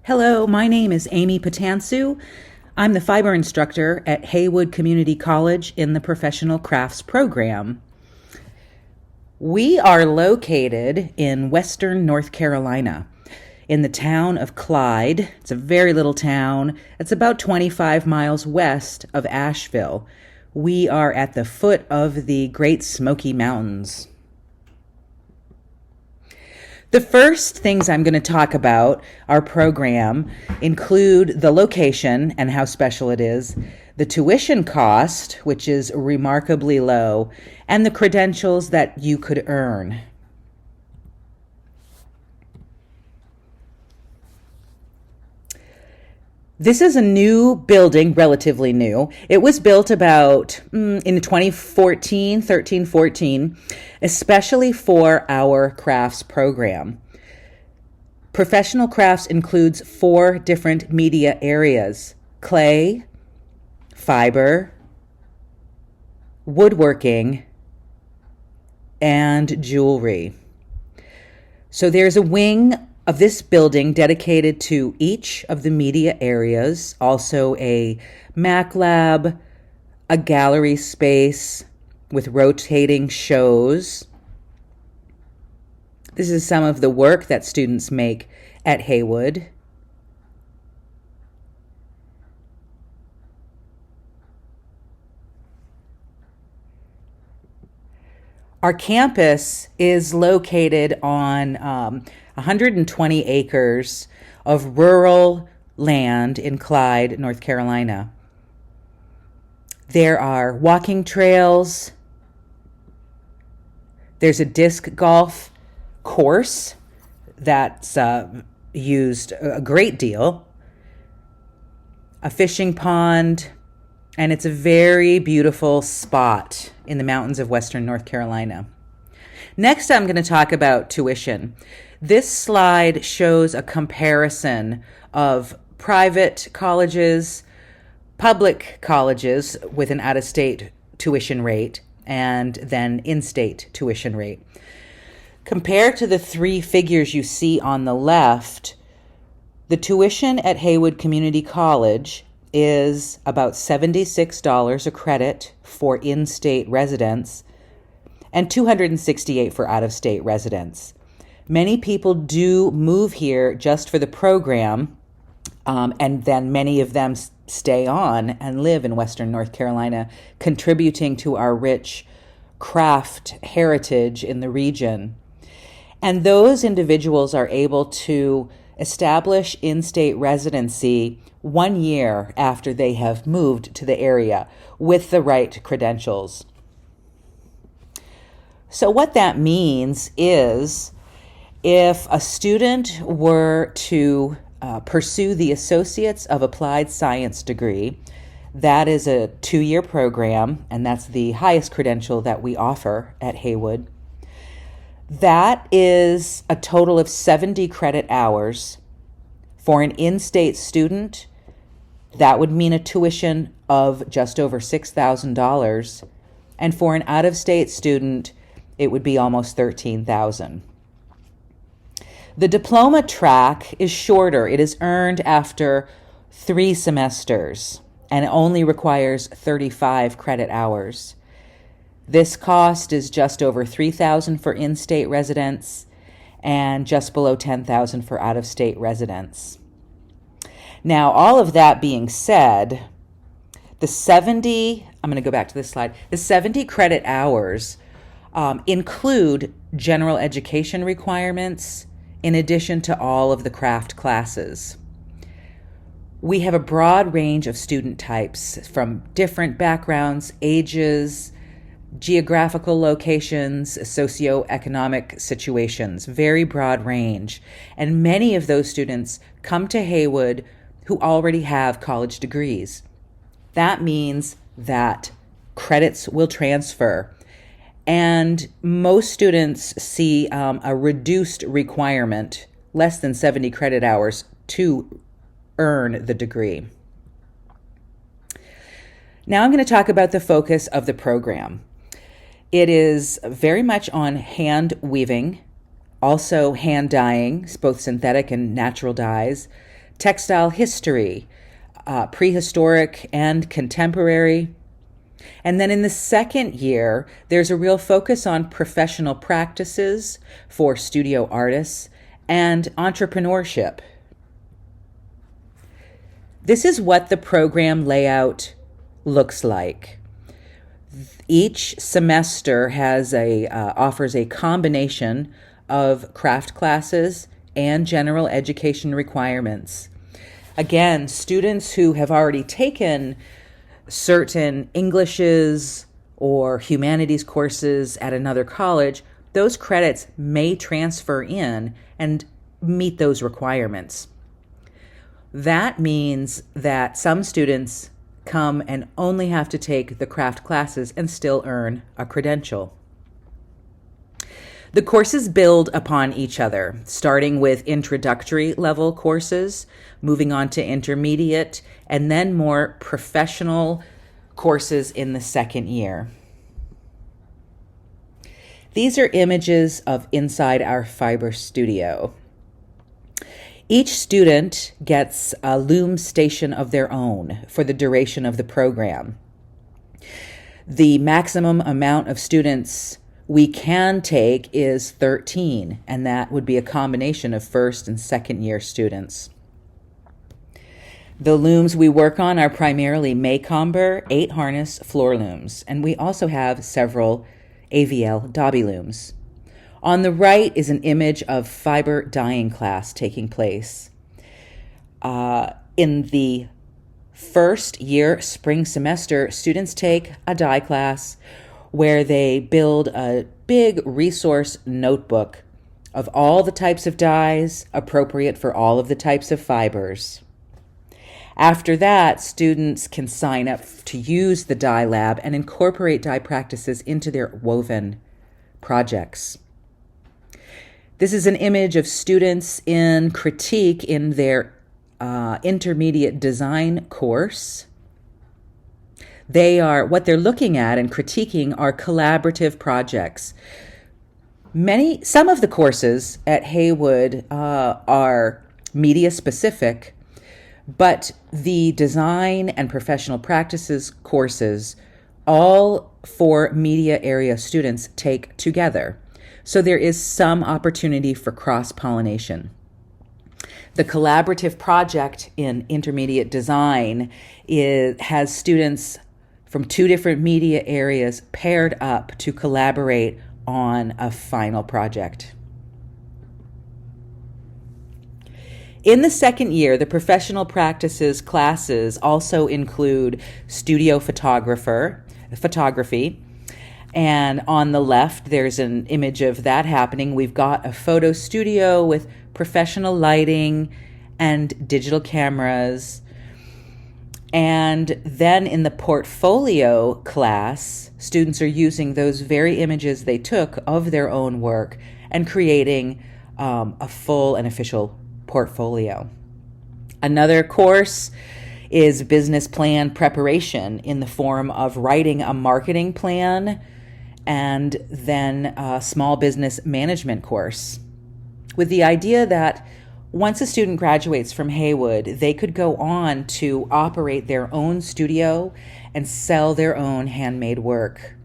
Hello, my name is Amy Patansu. I'm the fiber instructor at Haywood Community College in the Professional Crafts program. We are located in western North Carolina, in the town of Clyde. It's a very little town. It's about 25 miles west of Asheville. We are at the foot of the Great Smoky Mountains. The first things I'm going to talk about our program include the location and how special it is, the tuition cost, which is remarkably low, and the credentials that you could earn. This is a new building, relatively new. It was built about in 2014, especially for our crafts program. Professional crafts includes 4 different media areas: clay, fiber, woodworking, and jewelry. So there's a wing of this building dedicated to each of the media areas, also a Mac lab, a gallery space with rotating shows. This is some of the work that students make at Haywood. Our campus is located on 120 acres of rural land in Clyde, North Carolina. There are walking trails. There's a disc golf course that's used a great deal, a fishing pond, and it's a very beautiful spot in the mountains of western North Carolina. Next, I'm going to talk about tuition. This slide shows a comparison of private colleges, public colleges with an out-of-state tuition rate, and then in-state tuition rate. Compared to the 3 figures you see on the left, the tuition at Haywood Community College is about $76 a credit for in-state residents and $268 for out-of-state residents. Many people do move here just for the program, and then many of them stay on and live in western North Carolina, contributing to our rich craft heritage in the region. And those individuals are able to establish in-state residency 1 year after they have moved to the area with the right credentials. So what that means is if a student were to pursue the Associates of Applied Science degree, that is a 2-year program, and that's the highest credential that we offer at Haywood. That is a total of 70 credit hours. For an in-state student, that would mean a tuition of just over $6,000. And for an out-of-state student, it would be almost $13,000. The diploma track is shorter. It is earned after 3 semesters and it only requires 35 credit hours. This cost is just over $3,000 for in-state residents and just below $10,000 for out-of-state residents. Now, all of that being said, I'm going to go back to this slide, the 70 credit hours include general education requirements in addition to all of the craft classes. We have a broad range of student types from different backgrounds, ages, geographical locations, socioeconomic situations, very broad range. And many of those students come to Haywood who already have college degrees. That means that credits will transfer. And most students see a reduced requirement, less than 70 credit hours, to earn the degree. Now I'm going to talk about the focus of the program. It is very much on hand weaving, also hand dyeing, both synthetic and natural dyes, textile history, prehistoric and contemporary. And then in the second year, there's a real focus on professional practices for studio artists and entrepreneurship. This is what the program layout looks like. Each semester offers a combination of craft classes and general education requirements. Again, students who have already taken certain Englishes or humanities courses at another college, those credits may transfer in and meet those requirements. That means that some students come and only have to take the craft classes and still earn a credential. The courses build upon each other, starting with introductory level courses, moving on to intermediate, and then more professional courses in the second year. These are images of inside our fiber studio. Each student gets a loom station of their own for the duration of the program. The maximum amount of students we can take is 13, and that would be a combination of first and second year students. The looms we work on are primarily Maycomber 8-harness floor looms, and we also have several AVL Dobby looms. On the right is an image of fiber dyeing class taking place. In the first year spring semester, students take a dye class where they build a big resource notebook of all the types of dyes appropriate for all of the types of fibers. After that, students can sign up to use the dye lab and incorporate dye practices into their woven projects. This is an image of students in critique in their intermediate design course. What they're looking at and critiquing are collaborative projects. Some of the courses at Haywood are media specific, but the design and professional practices courses, all for media area students, take together. So there is some opportunity for cross-pollination. The collaborative project in intermediate design has students from 2 different media areas paired up to collaborate on a final project. In the second year, the professional practices classes also include studio photography, and on the left, there's an image of that happening. We've got a photo studio with professional lighting and digital cameras. And then in the portfolio class, students are using those very images they took of their own work and creating a full and official portfolio. Another course is business plan preparation in the form of writing a marketing plan and then a small business management course, with the idea that once a student graduates from Haywood, they could go on to operate their own studio and sell their own handmade work.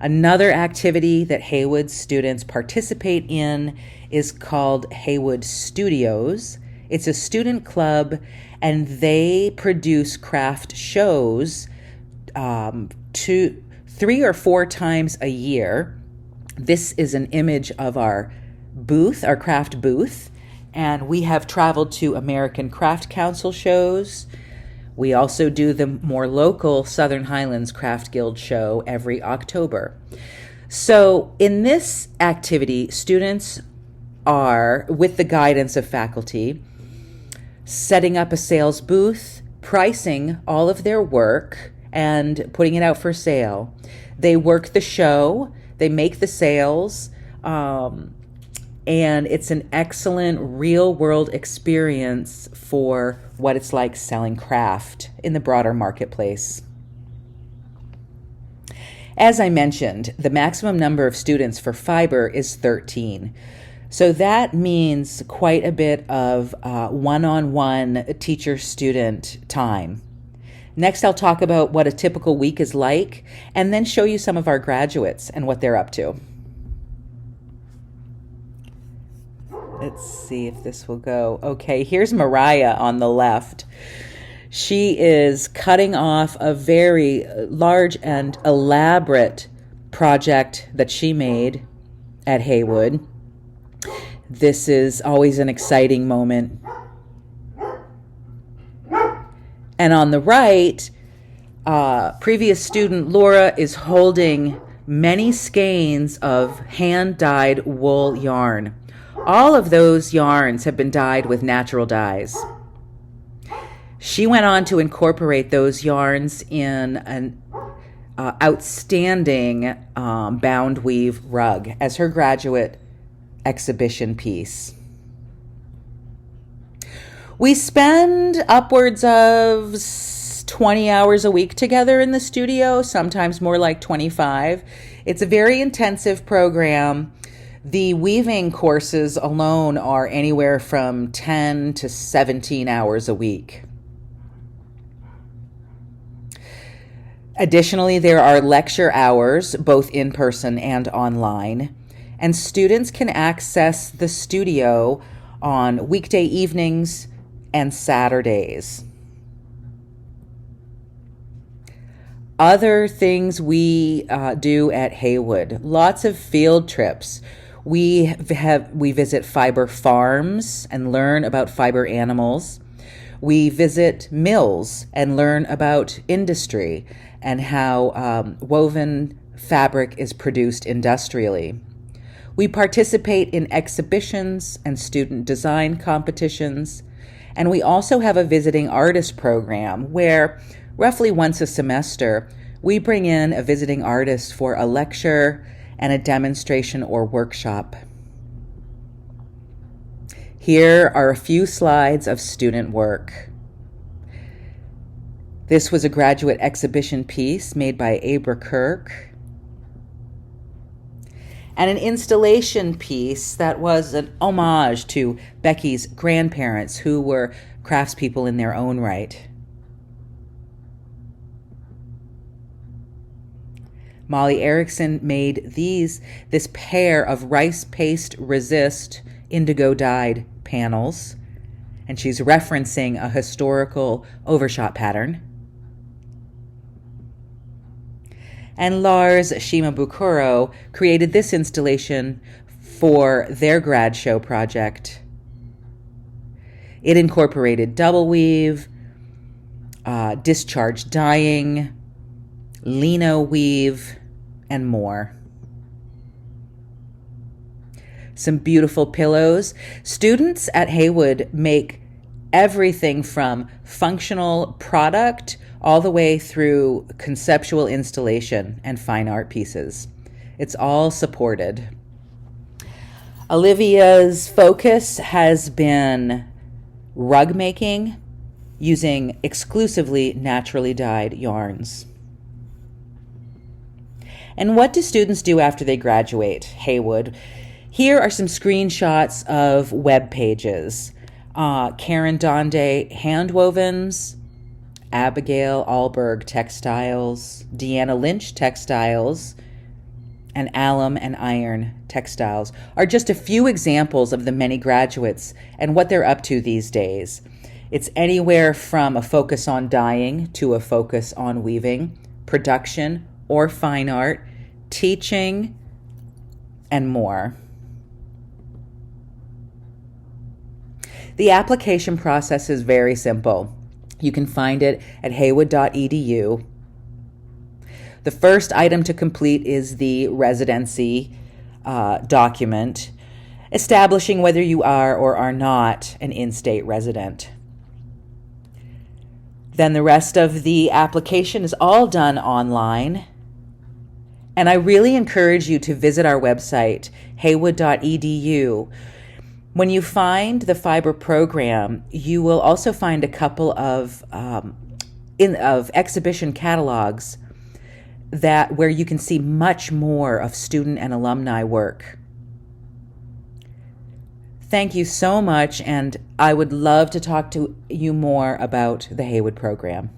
Another activity that Haywood students participate in is called Haywood Studios. It's a student club, and they produce craft shows 3 or 4 times a year. This is an image of our booth, our craft booth, and we have traveled to American Craft Council shows. We also do the more local Southern Highlands Craft Guild show every October. So in this activity, students are, with the guidance of faculty, setting up a sales booth, pricing all of their work, and putting it out for sale. They work the show, they make the sales, and it's an excellent real-world experience for what it's like selling craft in the broader marketplace. As I mentioned, the maximum number of students for fiber is 13. So that means quite a bit of one-on-one teacher-student time. Next, I'll talk about what a typical week is like, and then show you some of our graduates and what they're up to. Let's see if this will go. Okay, here's Mariah on the left. She is cutting off a very large and elaborate project that she made at Haywood. This is always an exciting moment. And on the right, previous student Laura is holding many skeins of hand-dyed wool yarn. All of those yarns have been dyed with natural dyes. She went on to incorporate those yarns in an outstanding bound weave rug as her graduate exhibition piece. We spend upwards of 20 hours a week together in the studio, sometimes more like 25. It's a very intensive program. The weaving courses alone are anywhere from 10 to 17 hours a week. Additionally, there are lecture hours, both in person and online, and students can access the studio on weekday evenings and Saturdays. Other things we do at Haywood, lots of field trips. We visit fiber farms and learn about fiber animals. We visit mills and learn about industry and how woven fabric is produced industrially. We participate in exhibitions and student design competitions, and we also have a visiting artist program where roughly once a semester we bring in a visiting artist for a lecture and a demonstration or workshop. Here are a few slides of student work. This was a graduate exhibition piece made by Abra Kirk, and an installation piece that was an homage to Becky's grandparents, who were craftspeople in their own right. Molly Erickson made this pair of rice paste resist indigo dyed panels, and she's referencing a historical overshot pattern. And Lars Shimabukuro created this installation for their grad show project. It incorporated double weave, discharge dyeing, lino weave, and more. Some beautiful pillows. Students at Haywood make everything from functional product all the way through conceptual installation and fine art pieces. It's all supported. Olivia's focus has been rug making using exclusively naturally dyed yarns. And what do students do after they graduate Haywood? Here are some screenshots of web pages. Karen Donde Handwovens, Abigail Alberg Textiles, Deanna Lynch Textiles, and Alum and Iron Textiles are just a few examples of the many graduates and what they're up to these days. It's anywhere from a focus on dyeing to a focus on weaving, production or fine art, teaching, and more. The application process is very simple. You can find it at haywood.edu. The first item to complete is the residency document, establishing whether you are or are not an in-state resident. Then the rest of the application is all done online. And I really encourage you to visit our website, haywood.edu. When you find the fiber program, you will also find a couple of exhibition catalogs where you can see much more of student and alumni work. Thank you so much, and I would love to talk to you more about the Haywood program.